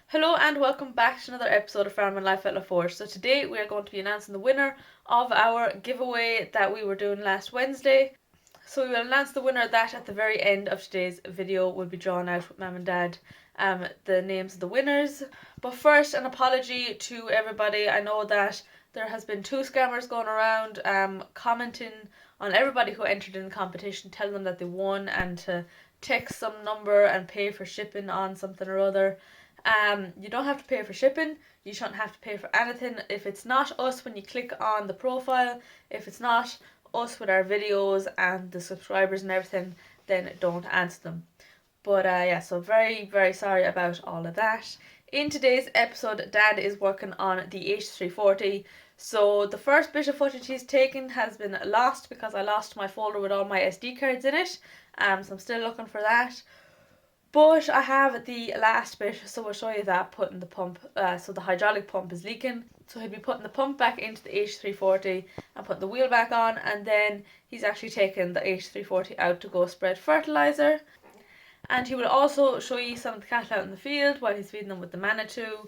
Hello and welcome back to another episode of Farm and Life at LaForge. So today we are going to be announcing the winner of our giveaway that we were doing last Wednesday. So we will announce the winner of that at the very end of today's video. Will be drawn out with Mum and Dad the names of the winners. But first, an apology to everybody. I know that there has been two scammers going around commenting on everybody who entered in the competition, telling them that they won and to text some number and pay for shipping on something or other. You don't have to pay for shipping. You shouldn't have to pay for anything. If it's not us when you click on the profile, if it's not us with our videos and the subscribers and everything, then don't answer them. But yeah, so very, very sorry about all of that. In today's episode, Dad is working on the H340. So the first bit of footage he's taken has been lost because I lost my folder with all my SD cards in it. So I'm still looking for that. But I have the last bit, so we'll show you that, putting the pump, so the hydraulic pump is leaking. So he'll be putting the pump back into the H340 and putting the wheel back on, and then he's actually taking the H340 out to go spread fertilizer. And he will also show you some of the cattle out in the field while he's feeding them with the Manitou.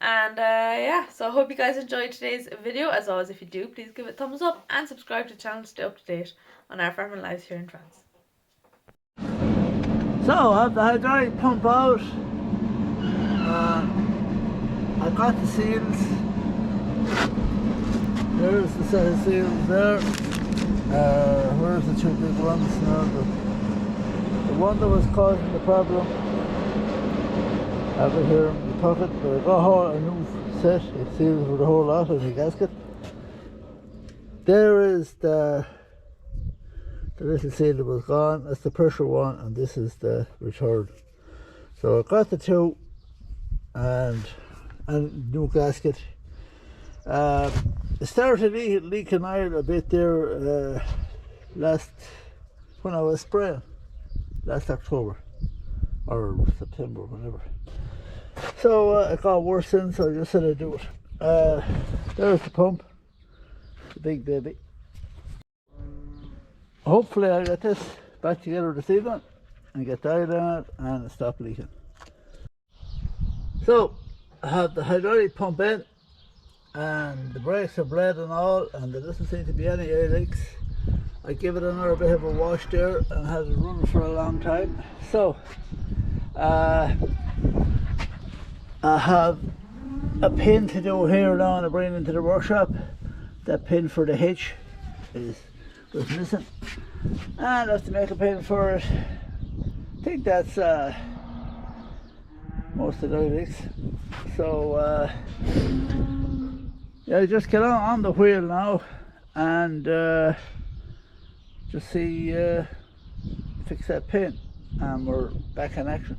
And yeah, so I hope you guys enjoyed today's video. As always, if you do, please give it a thumbs up and subscribe to the channel to stay up to date on our farming lives here in France. So I have the hydraulic pump out. I got the seals. There's the set of seals there. Where's the two big ones now? The one that was causing the problem. I have it here in the pocket, but I got a new set of seals for the whole lot of the gasket. There is the little seal that was gone. That's the pressure one, and this is the return. So I got the two and new gasket. It started leaking oil a bit there when I was spraying last October or September, whatever. So it got worse since, so I just said I'd do it. There's the pump, the big baby. Hopefully I'll get this back together this evening and get the oil on it and it stop leaking. So I have the hydraulic pump in and the brakes are bled and all, and there doesn't seem to be any oil leaks. I give it another bit of a wash there and had it running for a long time. So I have a pin to do here now and I bring it into the workshop. That pin for the hitch was missing, and I have to make a pin for it. I think that's most of the leaks. So yeah, just get on the wheel now and just see fix that pin, and we're back in action.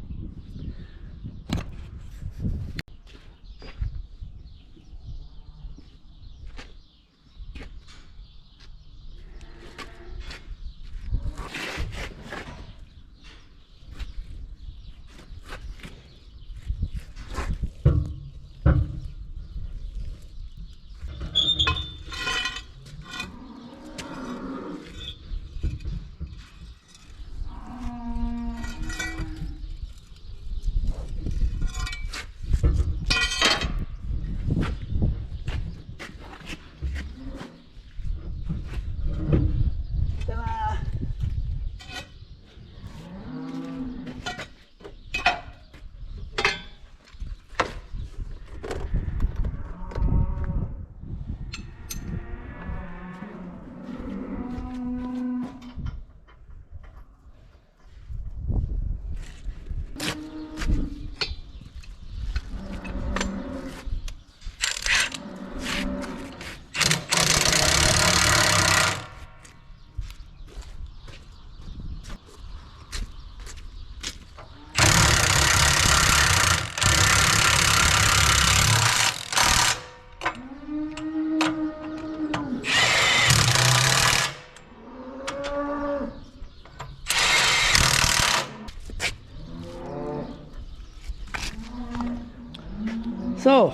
So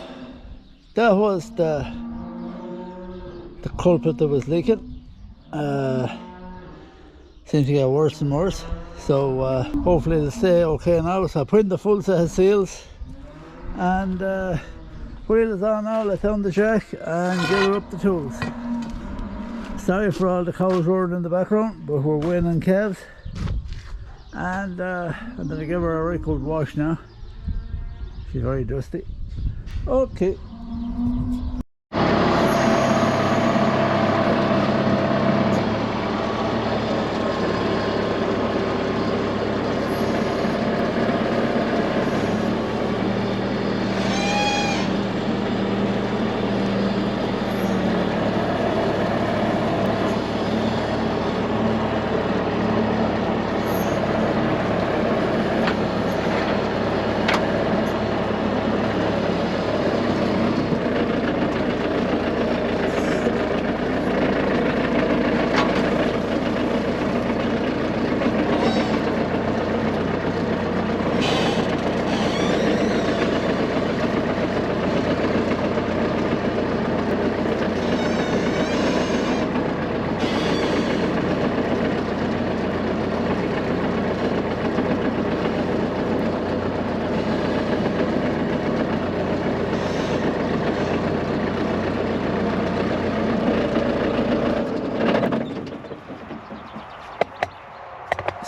that was the culprit that was leaking. Seems to get worse and worse. So hopefully it'll stay okay now. So I put in the full set of seals And wheel is on now, let's on the jack and give her up the tools. Sorry for all the cows roaring in the background, but we're winning calves. And I'm going to give her a right good wash now. She's very dusty. Okay.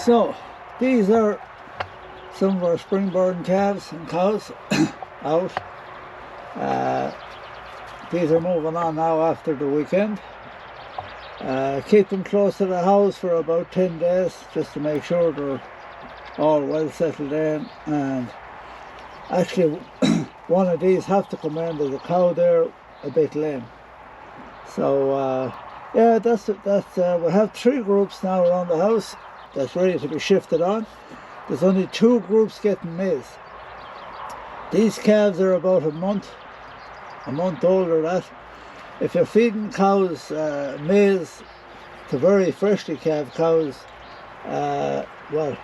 So these are some of our spring-born calves and cows out. These are moving on now after the weekend. Keep them close to the house for about 10 days just to make sure they're all well settled in. And actually one of these have to come in. There's a cow there a bit lame. So yeah, that's we have 3 groups now around the house that's ready to be shifted on. There's only 2 groups getting maize. These calves are about a month old or that. If you're feeding cows maize to very freshly calved cows, well,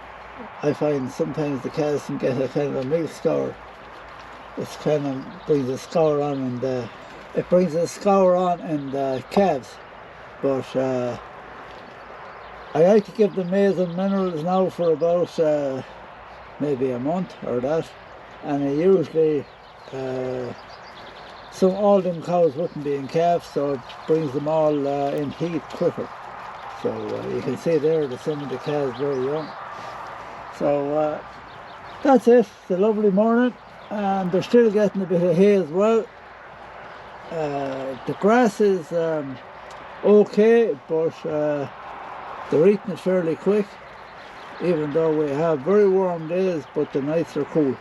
I find sometimes the calves can get a kind of a milk scour. It's kind of brings a scour on, and it brings a scour on in the calves. But I like to give them maize and minerals now for about maybe a month or that, and I usually all them cows wouldn't be in calves, so it brings them all in heat quicker. So you can see there that some of the calves very young. So that's it. It's a lovely morning, and they're still getting a bit of hay as well. The grass is okay, but they're eating it fairly quick, even though we have very warm days, but the nights are cool.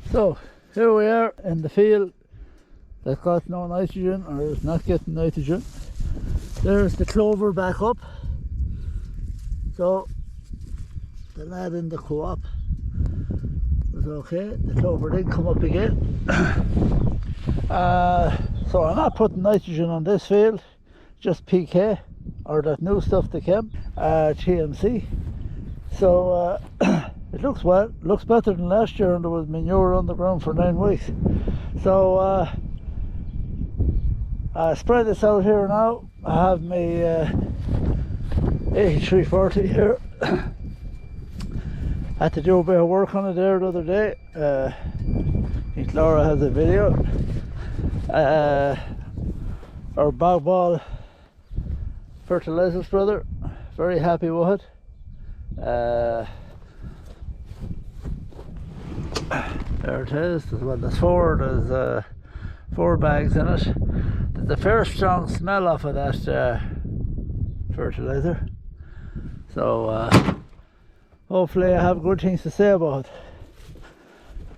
So here we are in the field that got no nitrogen, or is not getting nitrogen. There's the clover back up. So the lad in the co-op was okay. The clover did come up again. So I'm not putting nitrogen on this field, just PK, or that new stuff that came, TMC. So it looks well, looks better than last year, and there was manure on the ground for 9 weeks. So I spread this out here now. I have my 8340 here. Had to do a bit of work on it there the other day. I think Laura has a video. Our bog ball fertilizer spreader, very happy with it. There it is. There's 4 bags in it. There's a fair strong smell off of that, 'Fertilizer. So hopefully I have good things to say about it.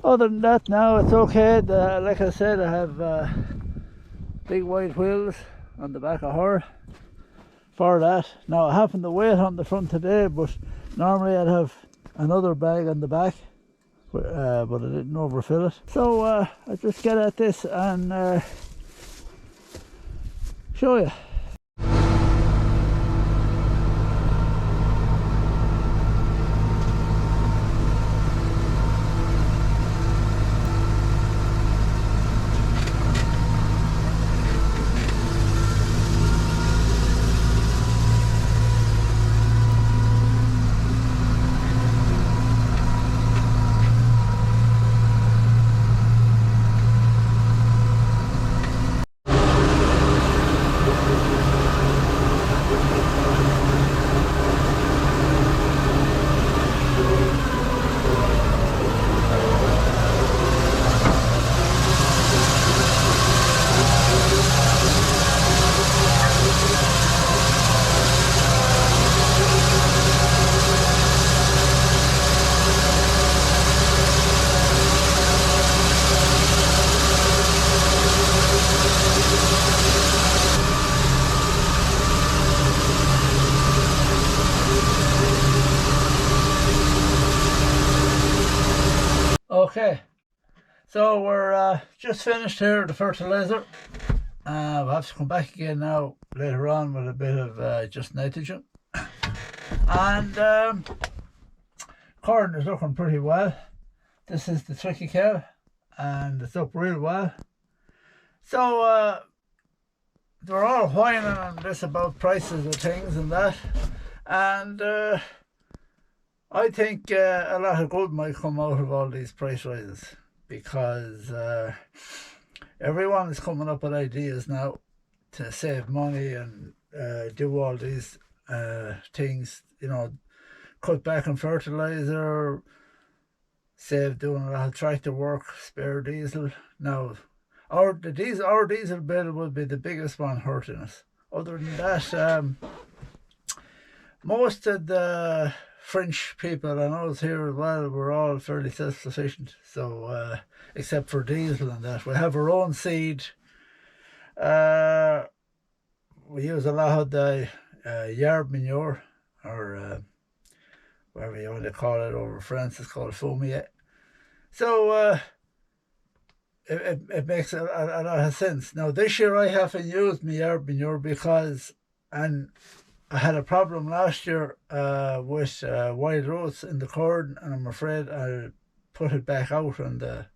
Other than that, now it's okay. Like I said, I have big white wheels on the back of her for that. Now I happened to wait on the front today, but normally I'd have another bag on the back, but I didn't overfill it. So I just get at this and show you. Okay, so we're just finished here with the fertilizer. We'll have to come back again now later on with a bit of just nitrogen. And corn is looking pretty well. This is the tricky cow, and it's up real well. So they're all whining on this about prices of things and that, and I think a lot of good might come out of all these price rises, because everyone is coming up with ideas now to save money and do all these things, cut back on fertilizer, save doing a lot of tractor work, spare diesel. Now, our diesel bill will be the biggest one hurting us. Other than that, most of the French people and us here as well, we're all fairly self-sufficient. So except for diesel and that, we have our own seed. We use a lot of the yard manure, or whatever you want to call it. Over France, it's called fumier. So it makes a lot of sense. Now this year I haven't used my yard manure because, and I had a problem last year with wild oats in the corn, and I'm afraid I'll put it back out on the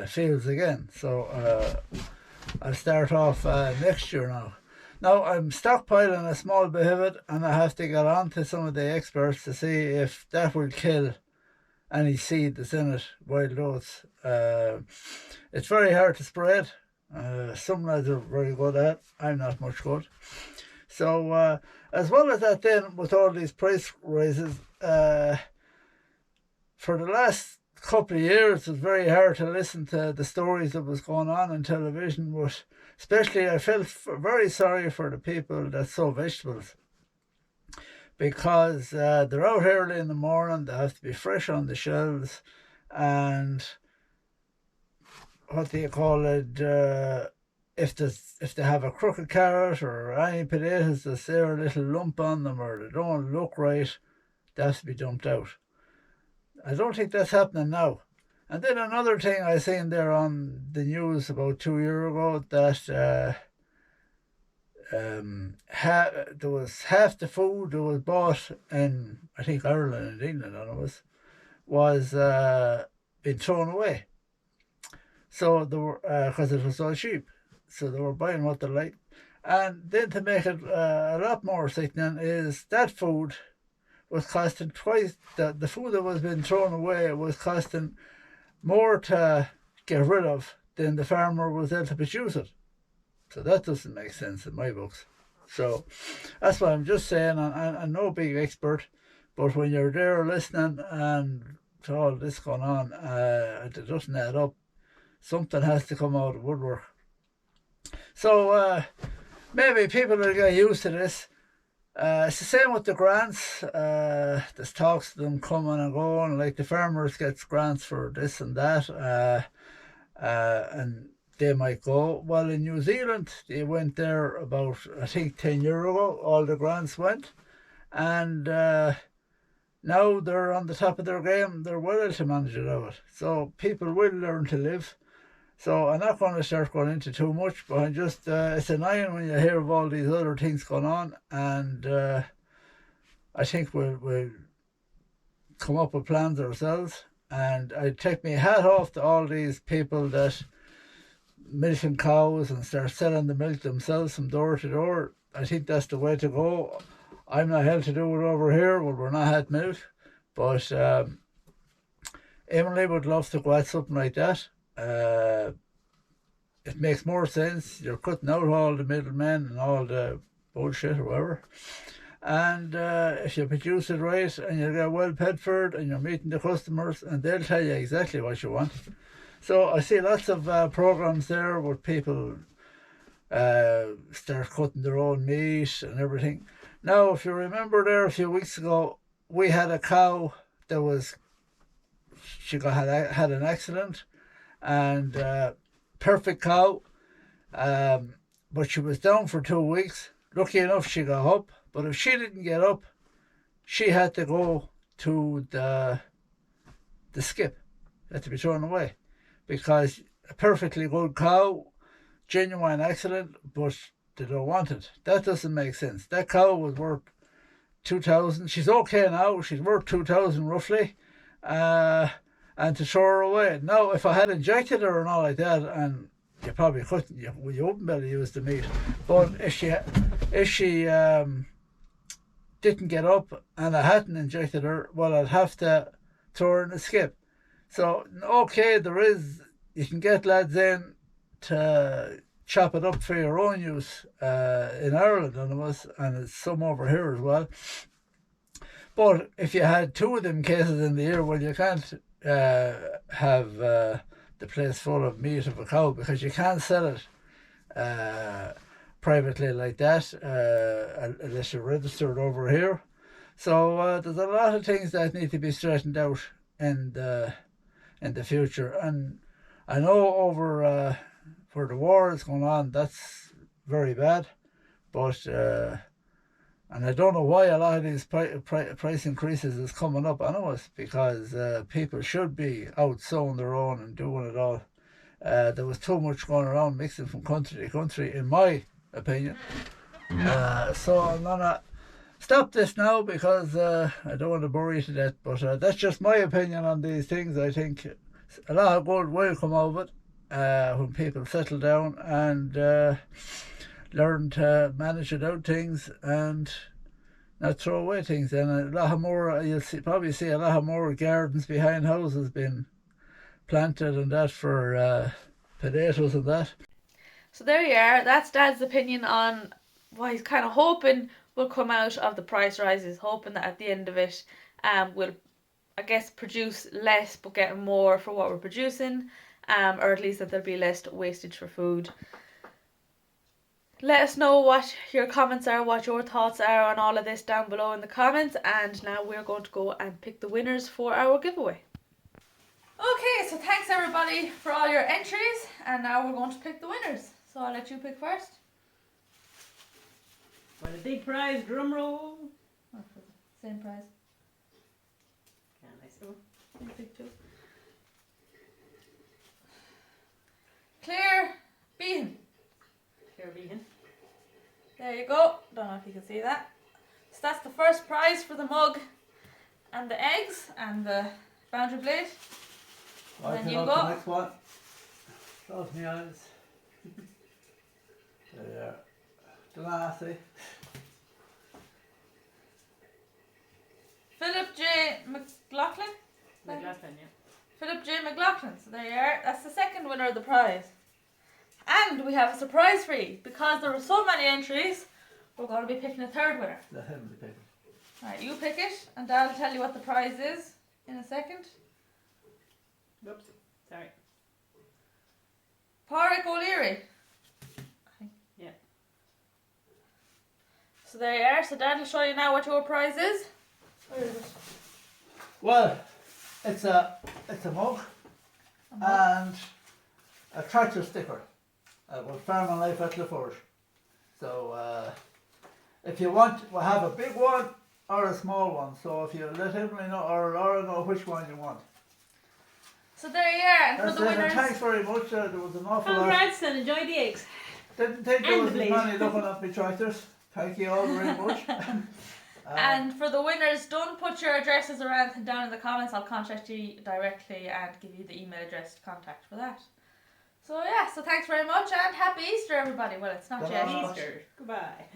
fields again. So I'll start off next year now. Now I'm stockpiling a small bit of it, and I have to get on to some of the experts to see if that will kill any seed that's in it, wild oats. It's very hard to spread. Some lads are very good at it. I'm not much good. So as well as that, then with all these price rises, for the last couple of years, it was very hard to listen to the stories that was going on television. But especially, I felt very sorry for the people that sow vegetables, because they're out early in the morning. They have to be fresh on the shelves, and what do you call it? If they have a crooked carrot or any potatoes that's there, a little lump on them, or they don't look right, they have to be dumped out. I don't think that's happening now. And then another thing I seen there on the news about 2 years ago, that there was half the food that was bought in, I think, Ireland and England, and it was being thrown away. So they were, because it was so cheap. So they were buying what they liked. And then to make it a lot more sickening is that food was costing twice, the food that was being thrown away was costing more to get rid of than the farmer was able to produce it. So that doesn't make sense in my books. So that's what I'm just saying. I'm no big expert, but when you're there listening and to all this going on, it doesn't add up. Something has to come out of woodwork. So maybe people will get used to this, It's the same with the grants. There's talks of them coming and going. Like the farmers gets grants for this and that, and they might go. Well, in New Zealand, they went there about I think 10 years ago. All the grants went, and now they're on the top of their game. They're well able to manage it out. So people will learn to live. So I'm not going to start going into too much, but I'm just it's annoying when you hear of all these other things going on, and I think we'll come up with plans ourselves. And I take my hat off to all these people that milking cows and start selling the milk themselves from door to door. I think that's the way to go. I'm not held to do it over here. Well, we're not at milk, but Emily would love to go at something like that. It makes more sense. You're cutting out all the middlemen and all the bullshit or whatever. And if you produce it right and you get well paid for it and you're meeting the customers and they'll tell you exactly what you want. So I see lots of programs there where people start cutting their own meat and everything. Now, if you remember there a few weeks ago, we had a cow that was, had an accident, and perfect cow, but she was down for 2 weeks. Lucky enough she got up, but if she didn't get up, she had to go to the skip, had to be thrown away, because a perfectly good cow, genuine accident, but they don't want it. That doesn't make sense. That cow was worth 2,000. She's okay now. She's worth 2,000 roughly, and to throw her away. Now, if I had injected her and all like that, and you probably couldn't, you wouldn't be able to use the meat. But if she didn't get up and I hadn't injected her, well, I'd have to throw her in the skip. So okay, you can get lads in to chop it up for your own use in Ireland, and it's some over here as well. But if you had two of them cases in the year, well, you can't have the place full of meat of a cow, because you can't sell it privately like that unless you're registered over here. So there's a lot of things that need to be straightened out in the future. And I know over where the war is going on, that's very bad. But and I don't know why a lot of these price increases is coming up on us, because people should be out sowing their own and doing it all. There was too much going around mixing from country to country, in my opinion. So I'm gonna stop this now, because I don't want to bore you to death. But that's just my opinion on these things. I think a lot of good will come out of it when people settle down and learn to manage it out things and not throw away things. And a lot more, probably see a lot more gardens behind houses being planted and that for potatoes and that. So there you are. That's Dad's opinion on what he's kind of hoping will come out of the price rises, hoping that at the end of it we'll, I guess, produce less but get more for what we're producing, or at least that there'll be less wastage for food. Let us know what your comments are, what your thoughts are on all of this down below in the comments. And now we're going to go and pick the winners for our giveaway. Okay, so thanks everybody for all your entries, and now we're going to pick the winners. So I'll let you pick first. For the big prize, drum roll. Oh, for the same prize. Can't I see? You pick two. Claire Behan. Claire Behan. There you go. Don't know if you can see that. So that's the first prize for the mug and the eggs and the boundary plate. And then you go. The next one. Close my eyes. There. The last. Philip J. McLaughlin? McLaughlin, yeah. Philip J. McLaughlin. So there you are. That's the second winner of the prize. And we have a surprise for you. Because there were so many entries, we're going to be picking a third winner. Let him pick it. Alright, you pick it, and Dad will tell you what the prize is in a second. Oops, sorry. Pádraig O'Leary. Yeah. So there you are. So Dad will show you now what your prize is. Where is it? Well, it's a mug and a tractor sticker with Farm and Life at LaForge. So if you want, we'll have a big one or a small one. So if you let Emily know or Laura know which one you want. So there you are. And That's for the it. And winners. thanks very much. There was an awful lot. Congrats and enjoy the eggs. Didn't think there And was the as blade. many looking at me tractors. Thank you all very much. And for the winners, don't put your addresses or anything down in the comments. I'll contact you directly and give you the email address to contact for that. So yeah, so thanks very much and happy Easter everybody. Well, it's not yet. Ta-ra. Easter. Goodbye.